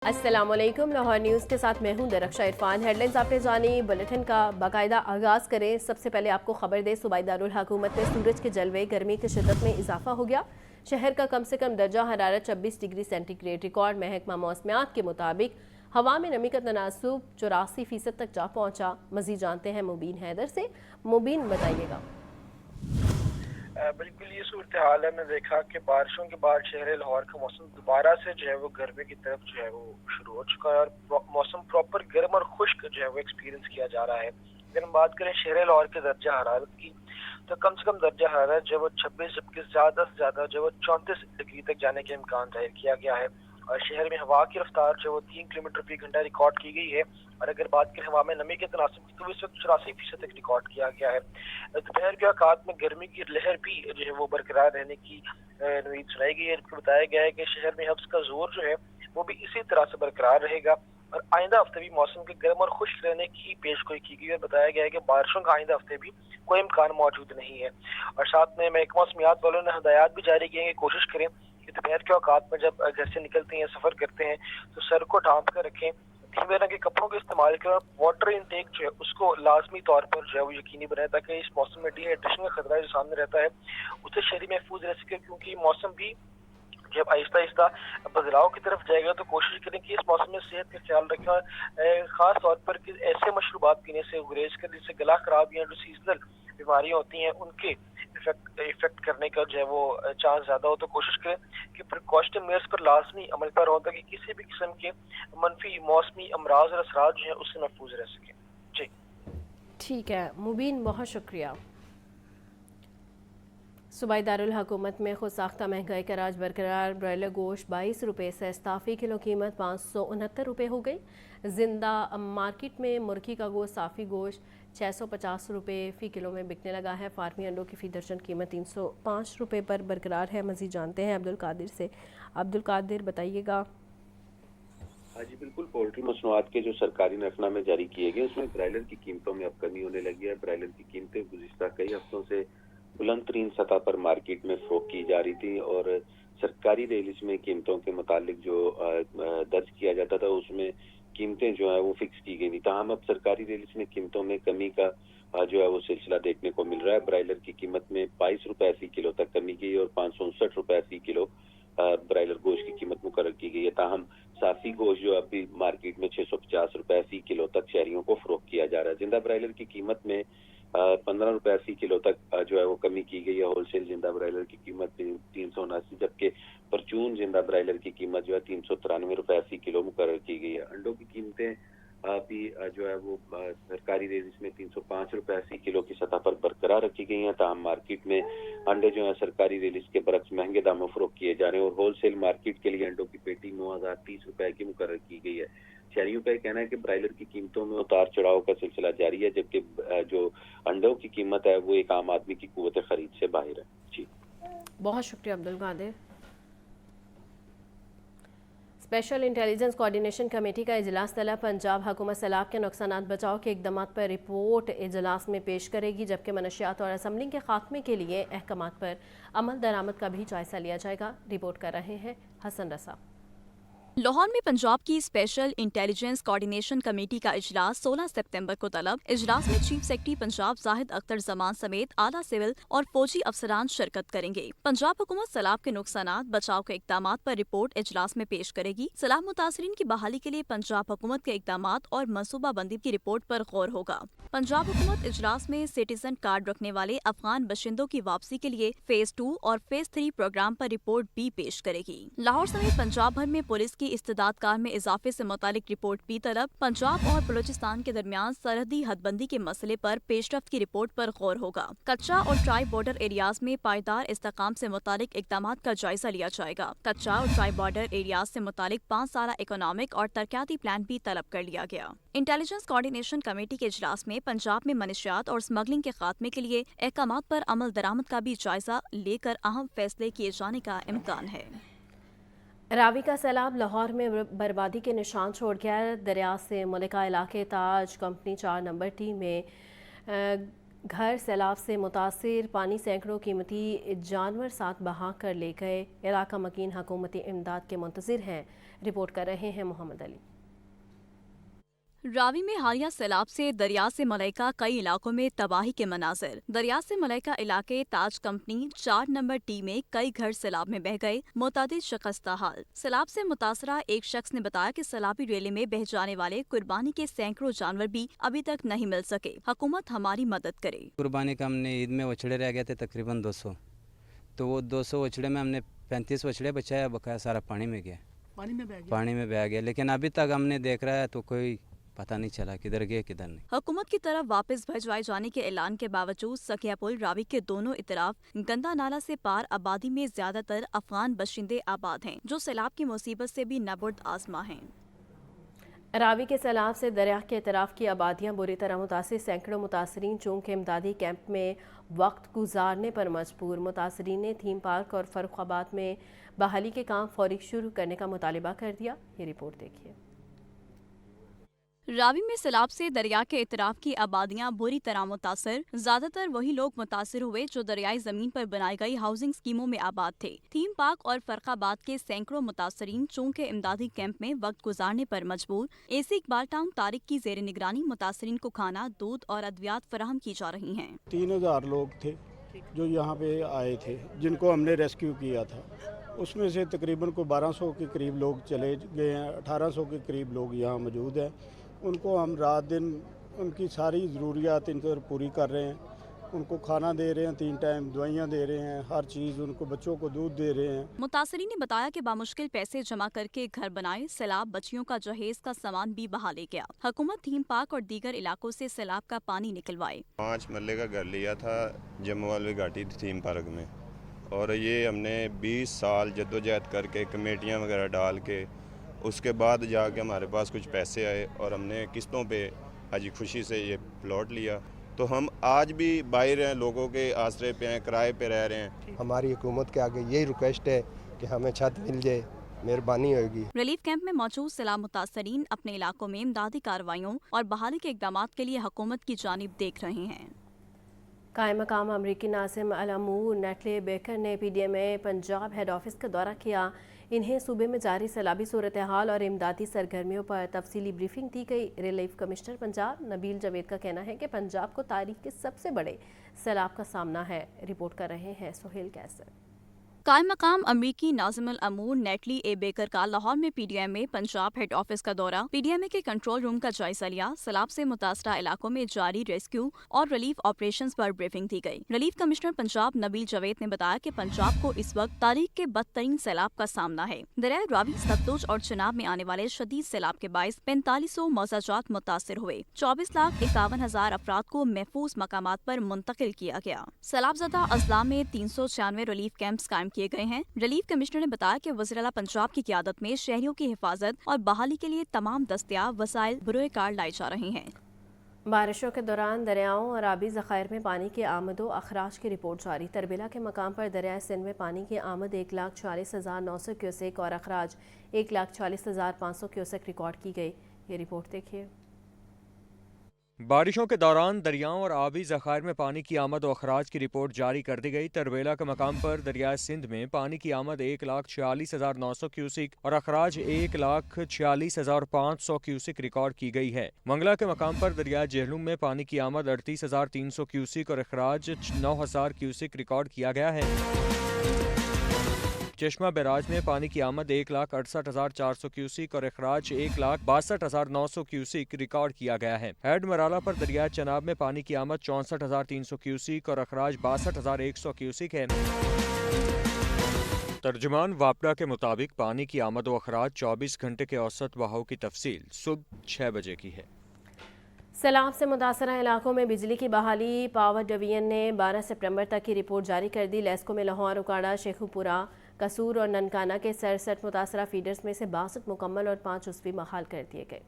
अस्सलाम वालेकुम। लाहौर न्यूज़ के साथ मैं हूं दरख्शा इरफान। हेडलाइंस आपने जानी, बुलेटिन का बाकायदा आगाज़ करें। सबसे पहले आपको खबर दें, सूबाई दारुल हुकूमत में सूरज के जलवे, गर्मी की शिद्दत में इजाफा हो गया। शहर का कम से कम दर्जा हरारत 26 डिग्री सेंटीग्रेड रिकॉर्ड। महकमा मौसमियात के मुताबिक हवा में नमी का तनासुब 84% तक जा पहुंचा। मज़ीद जानते हैं मुबीन हैदर से। मुबीन, बताइएगा। बिल्कुल ये सूरत हाल है। मैं देखा कि बारिशों के बाद शहर लाहौर का मौसम दोबारा से जो है वो गर्मी की तरफ जो है वो शुरू हो चुका है और मौसम प्रॉपर गर्म और खुश्क जो है वो एक्सपीरियंस किया जा रहा है। अगर हम बात करें शहर लाहौर के दर्जा हरारत की, तो कम से कम दर्जा हरारत जो है वो 26, जबकि ज़्यादा से ज़्यादा जो है वो 34 डिग्री तक जाने के इम्कान जाहिर किया गया है। और शहर में हवा की रफ्तार जो है वो 3 किलोमीटर फी घंटा रिकॉर्ड की गई है। और अगर बात करें हवा में नमी के तनासब की, तो इस वक्त 84% तक रिकॉर्ड किया गया है। दोपहर के औकात में गर्मी की लहर भी जो है वो बरकरार रहने की उम्मीद सुनाई गई है। बताया गया है कि शहर में हब्स का जोर जो है वो भी इसी तरह से बरकरार रहेगा और आइंदा हफ्ते भी मौसम के गर्म और खुश्क रहने की पेशगोई की गई है। बताया गया है कि बारिशों का आइंदा हफ्ते भी कोई इम्कान मौजूद नहीं है। और साथ में महकमा मौसमियात वालों ने हदायत भी जारी की है कि कोशिश करें कि दोपहर के औकात में जब घर से निकलते हैं, सफर करते हैं, तो सर को ढांप कर रखें, धीमे रंग के कपड़ों का इस्तेमाल करें और वाटर इनटेक जो है उसको लाजमी तौर पर जो है वो यकीनी बनाए, ताकि इस मौसम में डिहाइड्रेशन का खतरा जो सामने रहता है उससे शहरी महफूज रह सके। क्योंकि मौसम भी जब आहिस्ता आहिस्ता बदलाव की तरफ जाएगा, तो कोशिश करें कि इस मौसम में सेहत का ख्याल रखें और ख़ास तौर पर कि ऐसे मशरूबात पीने से गुरेज कर, जिससे गला खराब या जो सीजनल बीमारियाँ होती हैं उनके इफेक्ट करने का जो है वो चांस ज़्यादा हो। तो कोशिश करें कि प्रिकॉशनरी मेयर्स पर लाजमी अमल पर हो, ताकि किसी भी किस्म के मनफी मौसमी अमराज और असरात जो है उससे महफूज रह सकें। जी ठीक है मुबीन, बहुत शुक्रिया। सूबाई दारुल हुकूमत में खुद साख्ता महंगाई का राज बरकरार। ब्रॉयलर गोश्त 22 रुपये से साफ़ी किलो कीमत 569 रुपये हो गई। जिंदा मार्केट में मुर्गी का गोश्त, साफ़ी गोश्त 650 रुपये फ़ी किलो में बिकने लगा है। फार्मी अंडों की फ़ी दर्जन कीमत 305 रुपये पर बरकरार है। मज़ीद जानते हैं अब्दुल कादिर से। अब्दुल कादिर, बताइएगा। हाँ जी बिल्कुल, पोल्ट्री मसनूआत के जो सरकारी नफनामे जारी किए गए उसमें ब्रायलर की कीमतों में अब कमी होने लगी है। ब्रायलर की कीमतें गुज़िश्ता कई हफ्तों से बुलंद तरीन सतह पर मार्केट में फरोख्त की जा रही थी और सरकारी रिलीज में कीमतों के मुतालिक जो दर्ज किया जाता था उसमें कीमतें जो है वो फिक्स की गई थी। ताहम अब सरकारी रिलीज में कीमतों में कमी का जो है वो सिलसिला देखने को मिल रहा है। ब्रायलर की कीमत में 22 रुपए फी किलो तक कमी की और 559 रुपए फी किलो ब्रायलर गोश्त की कीमत मुकर्रर की गई है। ताहम साफी गोश्त जो अभी मार्केट में 650 रुपए फी किलो तक शहरियों को फरोख्त किया जा रहा है। जिंदा ब्रायलर की कीमत में 15 रुपए फी किलो तक जो है वो कमी की गई है। होलसेल जिंदा ब्रायलर की कीमत 379, जबकि परचून जिंदा ब्रायलर की कीमत जो है 393 रुपए फी किलो मुकर्रर की गई है। अंडों की कीमतें भी जो है वो सरकारी रेट में 305 रुपए फी किलो की सतह पर बरकरार रखी गई हैं। ताहम मार्केट में अंडे जो है सरकारी रिलीज के बरक्स महंगे दामों फरोख्त किए जा रहे हैं और होलसेल मार्केट के लिए अंडों की पेटी 9030 रुपए की मुकर्रर की गई है। शहरियों का कहना है कि ब्रायलर की कीमतों में उतार चढ़ाव का सिलसिला जारी है, जबकि जो अंडों की कीमत है वो एक आम आदमी की कुव्वत खरीद से बाहर है। जी बहुत शुक्रिया Abdul Qadir. Special intelligence coordination committee का इजलास तलब। पंजाब हुकूमत सैलाब के नुकसानात बचाव के इकदाम पर रिपोर्ट इजलास में पेश करेगी, जबकि मनशियात और असम्बलिंग के खात्मे के लिए अहकामात पर अमल दरामद का भी जायजा लिया जाएगा। रिपोर्ट कर रहे हैं हसन रसा। लाहौर में पंजाब की स्पेशल इंटेलिजेंस कोऑर्डिनेशन कमेटी का इजलास 16 सितंबर को तलब। इजलास में चीफ सेक्रेटरी पंजाब जाहिद अख्तर जमान समेत आला सिविल और फौजी अफसरान शिरकत करेंगे। पंजाब हुकूमत सैलाब के नुकसानात बचाव के इकदाम पर रिपोर्ट इजलास में पेश करेगी। सैलाब मुतासरीन की बहाली के लिए पंजाब हुकूमत के इकदाम और मनसूबा बंदी की रिपोर्ट पर गौर होगा। पंजाब हुकूमत इजलास में सिटीजन कार्ड रखने वाले अफगान बशिंदों की वापसी के लिए फेज 2 और फेज 3 प्रोग्राम पर रिपोर्ट भी पेश करेगी। लाहौर समेत पंजाब भर में पुलिस की इस्तेदाद कार में इजाफे से मुतालिक रिपोर्ट भी तलब। पंजाब और बलूचिस्तान के दरमियान सरहदी हदबंदी के मसले पर पेशरफ्त की रिपोर्ट पर गौर होगा। कच्चा और ट्राई बॉर्डर एरियाज में पायदार इस्तेकाम से मुतालिक इकदाम का जायजा लिया जाएगा। कच्चा और ट्राई बॉर्डर एरियाज से मुतालिक 5 साला इकोनॉमिक और तरक्याती प्लान भी तलब कर लिया गया। इंटेलिजेंस कोऑर्डिनेशन कमेटी के इजलास में पंजाब में मनशियात और स्मगलिंग के खात्मे के लिए अहकामात पर अमल दरामद का भी जायजा लेकर अहम फैसले किए जाने का इम्कान है। रावी का सैलाब लाहौर में बर्बादी के निशान छोड़ गया है। दरिया से मुल्का इलाके ताज कंपनी 4 नंबर टी में घर सैलाब से मुतासिर। पानी सैकड़ों कीमती जानवर साथ बहा कर ले गए। इलाका मकीन हुकूमती इमदाद के मुंतज़िर हैं। रिपोर्ट कर रहे हैं मोहम्मद अली। रावी में हालिया सैलाब से दरिया से मलैका कई इलाकों में तबाही के मनाजिर। दरिया से मलैका इलाके ताज कंपनी 4 नंबर टी में कई घर सैलाब में बह गए, मुतादिद शकस्ता हाल। सैलाब से मुतासरा एक शख्स ने बताया कि सैलाबी रेले में बह जाने वाले कुर्बानी के सैकड़ों जानवर भी अभी तक नहीं मिल सके। हुकूमत हमारी मदद करे। कुर्बानी का हमने ईद में वछड़े रह गए थे तकरीबन 200, तो वो 200 वछड़े में हमने 35 वछड़े बचाया, बकाया सारा पानी में गया, पानी में बह गया। लेकिन अभी तक हमने देख रहा है तो कोई पता नहीं चला किधर गए किधर नहीं। हुकूमत की तरफ वापस भिजवाए जाने के ऐलान के बावजूद सकिया पुल रावी के दोनों इतराफ गंदा नाला से पार आबादी में ज्यादातर अफगान बशिंदे आबाद हैं, जो सैलाब की मुसीबत से भी नबुर्द आजमा हैं। रावी के सैलाब से दरिया के इतराफ की आबादियां बुरी तरह मुतासिर। सैकड़ों मुतासरीन चूंकि इमदादी कैंप में वक्त गुजारने पर मजबूर। मुतासरीन ने थीम पार्क और फर्रुखाबाद में बहाली के काम फौरी शुरू करने का मुतालिबा कर दिया। ये रिपोर्ट देखिए। रावी में सैलाब से दरिया के इतराफ की आबादियां बुरी तरह मुतासर। ज्यादातर वही लोग मुतासर हुए जो दरियाई जमीन पर बनाई गई हाउसिंग स्कीमों में आबाद थे। थीम पार्क और फर्रुखाबाद के सैकड़ों मुतासरीन चूंकि इमदादी कैंप में वक्त गुजारने पर मजबूर। एसी इकबाल टाउन तारिक की जेर निगरानी मुतासरीन को खाना, दूध और अद्वियात फराहम की जा रही हैं। 3000 लोग थे जो यहाँ पे आए थे, जिनको हमने रेस्क्यू किया था। उसमें से तकरीबन को 1200 के करीब लोग चले गए हैं, 1800 के करीब लोग यहाँ मौजूद हैं। उनको हम रात दिन उनकी सारी ज़रूरियात इनकर पूरी कर रहे हैं। उनको खाना दे रहे हैं, 3 टाइम दवाइयाँ दे रहे हैं, हर चीज़ उनको, बच्चों को दूध दे रहे हैं। मुतासरीन ने बताया कि बामुश्किल पैसे जमा करके घर बनाए। सैलाब बच्चियों का जहेज का सामान भी बहा ले गया। हुकूमत थीम पार्क और दीगर इलाकों से सैलाब का पानी निकलवाए। 5 मरले का घर लिया था जम्मू वाली घाटी थीम पार्क में, और ये हमने 20 साल जद्दोजहद करके कमेटियाँ वगैरह डाल के उसके बाद जाके हमारे पास कुछ पैसे आए और हमने किस्तों पे आज खुशी से ये प्लॉट लिया। तो हम आज भी बाहर हैं, लोगों के आसरे पे हैं, किराए पे रह रहे हैं। हमारी हुकूमत के आगे यही रिक्वेस्ट है कि हमें छत मिल जाए, मेहरबानी होगी। रिलीफ कैंप में मौजूद सैलाब मुतासरीन अपने इलाकों में इमदादी कार्रवाइयों और बहाली के इकदाम के लिए हुकूमत की जानिब देख रहे हैं। कायम मकाम अमरीकी नाज़िम अल अमूर नेटली बेकर ने PDMA पंजाब हेड ऑफिस का दौरा किया। इन्हें सूबे में जारी सैलाबी सूरत हाल और इमदादी सरगर्मियों पर तफसीली ब्रीफिंग दी गई। रिलीफ कमिश्नर पंजाब नबील जावेद का कहना है कि पंजाब को तारीख के सबसे बड़े सैलाब का सामना है। रिपोर्ट कर रहे हैं सोहेल कैसर। कायम मकाम अमरीकी नाज़िम अल अमूर नेटली ए बेकर का लाहौर में PDMA पंजाब हेड ऑफिस का दौरा। PDMA के कंट्रोल रूम का जायजा लिया। सैलाब से मुतासरा इलाकों में जारी रेस्क्यू और रिलीफ ऑपरेशंस पर ब्रीफिंग दी गई। रिलीफ कमिश्नर पंजाब नबील जावेद ने बताया कि पंजाब को इस वक्त तारीख के बदतरीन सैलाब का सामना है। दरिया रावी, सतलुज और चिनाब में आने वाले शदीद सैलाब के बाइस 4500 मौजाजात मुतासर हुए। 24,51,000 अफराद को महफूज मकामात पर मुंतकिल किया गया। सैलाबज़दा अजला में 396 रिलीफ कैंप्स कायम किए गए हैं। रिलीफ कमिश्नर ने बताया कि वज़ीर-ए-आला पंजाब की क़यादत में शहरियों की हिफाजत और बहाली के लिए तमाम दस्तयाब वसाइल बरोए कार लाई जा रहे हैं। बारिशों के दौरान दरियाओं और आबी ज़खायर में पानी के आमद व अखराज की रिपोर्ट जारी। तरबेला के मकाम पर दरियाए सिंध में पानी की आमद 1,40,900 क्यूसेक और अखराज 1,40,500 क्यूसेक रिकॉर्ड की गई। ये रिपोर्ट देखिए। बारिशों के दौरान दरियाओं और आबी ज़खायर में पानी की आमद और अखराज की रिपोर्ट जारी कर दी गई। तरबेला के मकाम पर दरियाए सिंध में पानी की आमद 1,46,900 क्यूसिक और अखराज 1,46,500 क्यूसिक रिकॉर्ड की गई है। मंगला के मकाम पर दरियाए जेहलुम में पानी की आमद 38,300 क्यूसिक और अखराज 9,000 क्यूसिक रिकॉर्ड किया गया है। चश्मा बैराज में पानी की आमद 1,68,400 क्यूसिक और अखराज 1,62,900 क्यूसिक रिकॉर्ड किया गया है। हेड मराला पर दरिया चनाब में पानी की आमद 64,300 क्यूसिक और अखराज 62,100 क्यूसिक है। तर्जुमान वापडा के मुताबिक पानी की आमद व अखराज 24 घंटे के औसत बहाव की तफसील सुबह 6 बजे की है। सैलाब से मुतासरा इलाकों में बिजली की बहाली। पावर डिवीजन ने 12 सितंबर तक की रिपोर्ट जारी कर दी। लेस्को में लाहौर, उकाड़ा, शेखुपुरा, कसूर और ननकाना के 67 मुतासरा फीडर्स में से 62 मुकम्मल और 5 उस्वी बहाल कर दिए गए।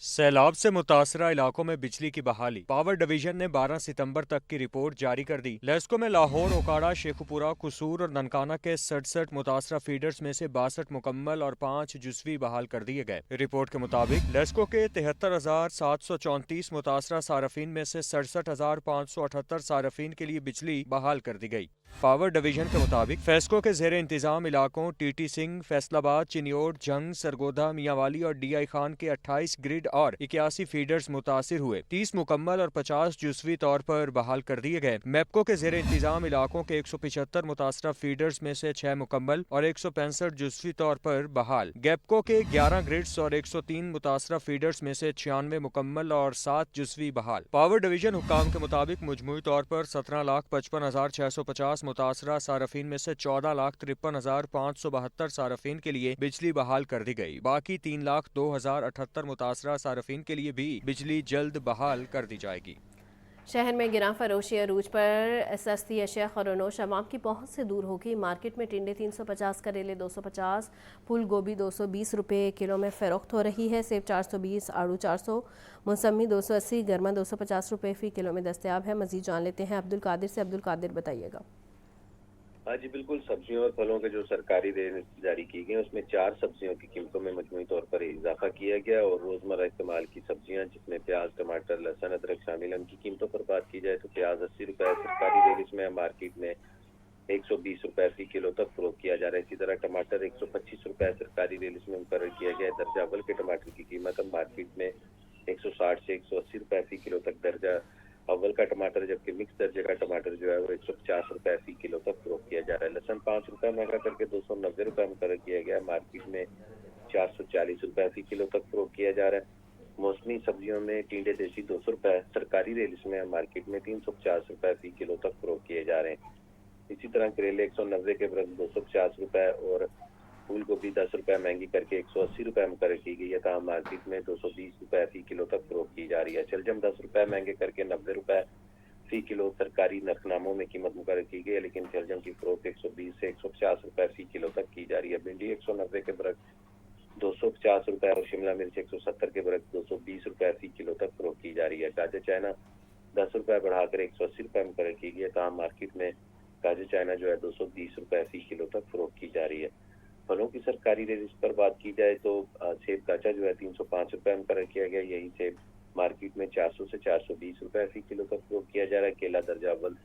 सैलाब से मुतासरा इलाकों में बिजली की बहाली। पावर डिवीजन ने 12 सितंबर तक की रिपोर्ट जारी कर दी। लेस्को में लाहौर, ओकाड़ा, शेखुपुरा, कसूर और ननकाना के 67 मुतासरा फीडर्स में से 62 मुकम्मल और 5 जुज़वी बहाल कर दिए गए। रिपोर्ट के मुताबिक लेस्को के 73,734 मुतासरा सारफीन में से 67,578 सारफीन के लिए बिजली बहाल कर दी गई। पावर डिवीजन के मुताबिक फेस्को के जेर इंतजाम इलाकों टीटी सिंह, फैसलाबाद, चिन्योट, जंग, सरगोदा, मियांवाली और डीआई खान के 28 ग्रिड और 81 फीडर्स मुतासिर हुए। 30 मुकम्मल और 50 जुज़वी तौर पर बहाल कर दिए गए। मेपको के जेर इंतजाम इलाकों के 175 मुतासरा फीडर्स में से 6 मुकम्मल और 165 जुज़वी तौर पर बहाल। गैपको के 11 ग्रिड्स और 103 मुतासरा फीडर्स में से 96 मुकम्मल और 7 जुज़वी बहाल। पावर डिवीजन हुक्काम के मुताबिक मजमूई तौर पर 17,55,650 मुतासरा सारफीन में से 14,53,572 सारफीन के लिए बिजली बहाल कर दी गई। बाकी 3,02,078 मुतासरा सारफीन के लिए भी बिजली जल्द बहाल कर दी जाएगी। शहर में गिरां फरोशी अरूज पर सस्ती अशिया खरोनोश अवाम की पहुंच से दूर होगी। मार्केट में टिंडे 350, करेले 250, फूल गोभी 220 रुपये किलो में फ़रोख्त हो रही है। सेब 420, आड़ू 400, मौसमी 280, गर्मा 250 रुपये फ़ी किलो में दस्तयाब है। मज़ीद जान लेते हैं अब्दुल कादिर से। अब्दुल कादिर बताइएगा। हाँ जी बिल्कुल, सब्जियों और फलों के जो सरकारी रेट जारी की गई उसमें 4 सब्जियों की कीमतों में मजमूई तौर पर इजाफा किया गया और रोजमर्रा इस्तेमाल की सब्जियां जिसमें प्याज, टमाटर, लहसुन, अदरक शामिल हैं, उनकी कीमतों पर बात की जाए तो प्याज 80 रुपए सरकारी रेट इसमें मार्केट में 120 रुपए फी किलो तक फरोख्त किया जा रहा है। इसी तरह टमाटर 125 रुपए सरकारी रेट इसमें मुकर्रर किया गया है। दर्जा अव्वल के टमाटर की कीमत अब मार्केट में 160 से 180 रुपए फी किलो तक दर्जा अव्वल का टमाटर, जबकि मिक्स दर्जे का टमाटर जो है वो 150 रुपए फी किलो तक फरोख्त किया जा रहा है। लहसुन 5 रुपए महंगा करके 290 रुपए मुकर्रर किया गया है। मार्केट में 440 रुपए फी किलो तक फरोख्त किया जा रहा है। मौसमी सब्जियों में टिंडे देसी 200 रुपए सरकारी रेट इसमें मार्केट में 350 रुपए फी किलो तक फरोख्त किए जा रहे हैं। इसी तरह करेले 190 के बरस 250 रुपए और फूल गोभी 10 रुपए महंगी करके 180 रुपए मुकर्रर की गई है। तहाँ मार्केट में 220 रुपए फी किलो तक फरोख्त की जा रही है। शलजम 10 रुपए महंगे करके 90 रुपए फी किलो सरकारी नरखनामों में कीमत मुकर्रर की गई है, लेकिन शलजम की फरोख्त 120 से 150 रुपए फी किलो तक की जा रही है। भिंडी 190 के बरस 250 रुपए और शिमला मिर्च 170 के बरस 220 रुपए फी किलो तक फरोख्त की जा रही है। गाजर चाइना 10 रुपए बढ़ाकर 180 रुपए मुकर्रर की गई है। तहाँ मार्केट में गाजर चाइना जो है 220 रुपए फी किलो तक फरोख्त की जा रही है। फलों की सरकारी रेट पर बात की जाए तो सेब काचा जो है 305 रुपए मुकर्रर किया गया। यही सेब मार्केट में 400 से 420 रुपए फी किलो तक फरोख्त किया जा रहा है। केला दर्जा अव्वल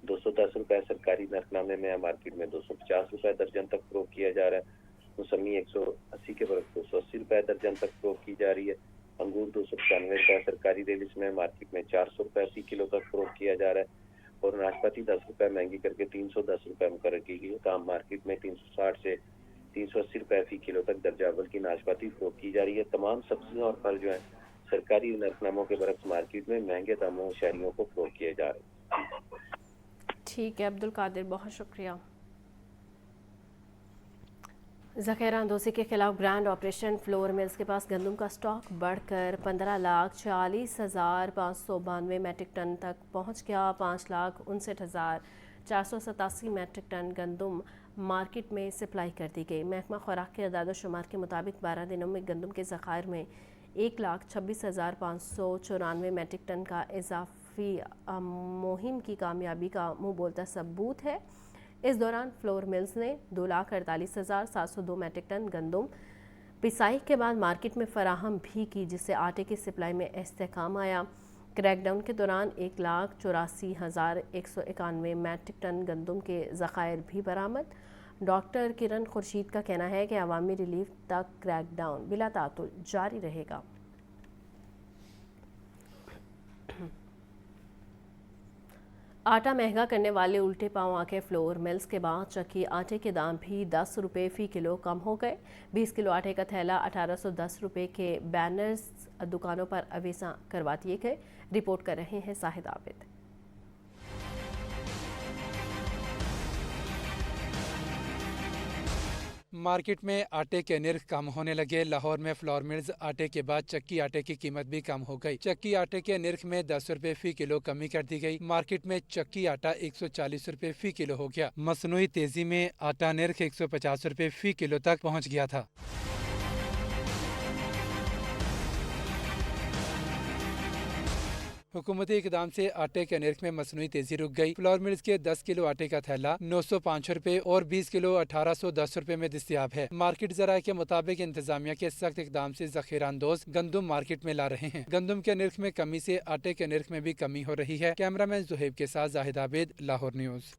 210 रुपए सरकारी नरखनामे में है, मार्केट में 250 रुपए दर्जन तक फरोख्त किया जा रहा है। मौसमी 180 के बरस 280 रुपए दर्जन तक फरोख्त की जा रही है। अंगूर 295 रुपए सरकारी रेट इसमें मार्केट में 400 रुपए फी किलो तक फरोख्त किया जा रहा है। और नाशपाती 10 रुपए महंगी करके 310 रुपए मुकर्रर की गई है। तमाम मार्केट में 360 से 380 रुपए फी किलो तक दर्जा अव्वल की नाशपाती फरोख्त की जा रही है। तमाम सब्जियां और फल जो हैं सरकारी नरखनामों के बरक्स मार्केट में महंगे दामों शहरियों को फरोख्त किए जा रहे हैं। ठीक है अब्दुल कादिर, बहुत शुक्रिया। ज़ख़ीरा अंदोज़ी के खिलाफ ग्रैंड ऑपरेशन। फ्लोर मिल्स के पास गंदम का स्टॉक बढ़कर 15,40,592 मैट्रिक टन तक पहुंच गया। 5,59,487 मैट्रिक टन गंदम मार्केट में सप्लाई कर दी गई। महकमा खुराक के अदाद शुमार के मुताबिक 12 दिनों में गंदम के ज़खायर में 1,26,594 मैट्रिक टन का इजाफी मुहिम की कामयाबी का मुँह बोलता सबूत है। इस दौरान फ्लोर मिल्स ने 2,48,702 मैट्रिक टन गंदम पिसाई के बाद मार्केट में फराहम भी की, जिससे आटे की सप्लाई में इस्तेहकाम आया। क्रैकडाउन के दौरान 1,84,191 मैट्रिक टन गंदम के ज़खायर भी बरामद। डॉक्टर किरण खुर्शीद का कहना है कि अवामी रिलीफ तक क्रैकडाउन बिला तातुल जारी रहेगा। आटा महंगा करने वाले उल्टे पांव आके फ्लोर मिल्स के बाद चक्की आटे के दाम भी 10 रुपये फ़ी किलो कम हो गए। 20 किलो आटे का थैला 1810 रुपये के बैनर्स दुकानों पर अवेसा करवा दिए गए। रिपोर्ट कर रहे हैं साहिद आबिद। मार्केट में आटे के निर्ख कम होने लगे। लाहौर में फ्लोर मिल्स आटे के बाद चक्की आटे की कीमत भी कम हो गई। चक्की आटे के निर्ख में 10 रुपए फी किलो कमी कर दी गई। मार्केट में चक्की आटा 140 रुपए फी किलो हो गया। मसनूई तेजी में आटा निर्ख 150 रुपए फी किलो तक पहुँच गया था। हुकूमती इकदाम से आटे के निर्ख में मसनूई तेजी रुक गई। फ्लोर मिल्स के 10 किलो आटे का थैला 905 रुपए और 20 किलो 1810 रुपए में दस्तयाब है। मार्केट जराये के मुताबिक इंतजामिया के सख्त इकदाम से ज़ख़ीरा अंदोज गंदम मार्केट में ला रहे हैं। गंदम के निर्ख में कमी से आटे के निर्ख में भी कमी हो रही है। कैमरामैन ज़ुहैब के साथ जाहिद आबिद, लाहौर न्यूज़।